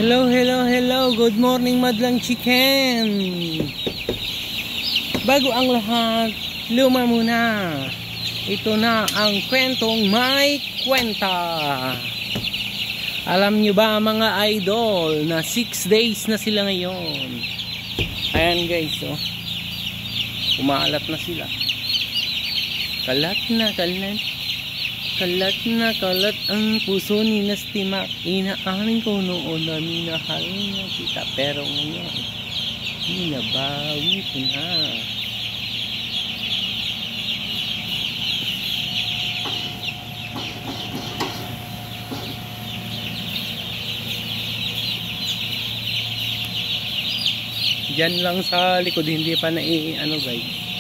Hello, hello, hello. Good morning, Madlang Chicken. Bago ang lahat, luma muna. Ito na ang kwentong may kwenta. Alam nyo ba mga idol na 6 days na sila ngayon? Ayan guys, oh. Kumalat na sila. Kalat na kalat. Kalat na kalat ang puso ni Nastimak. Inaamin ko noon na minahal na kita, pero ngayon binabawi ko na. Diyan lang sa likod, hindi pa ano guys.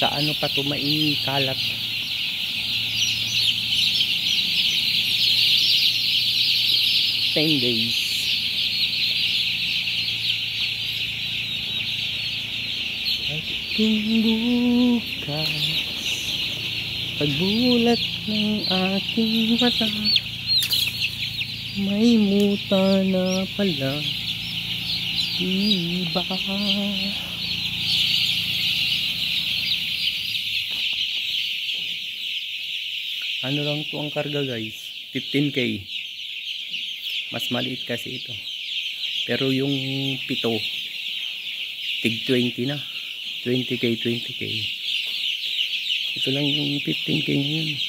Sa ano pa to maikalat. Days. At kung bukas pagbulat ng aking mata, may muta na pala iba. Ano lang to ang karga guys, 15k. Mas maliit kasi ito, pero yung pito tig 20 na, 20k. Ito lang yung 15k ngayon.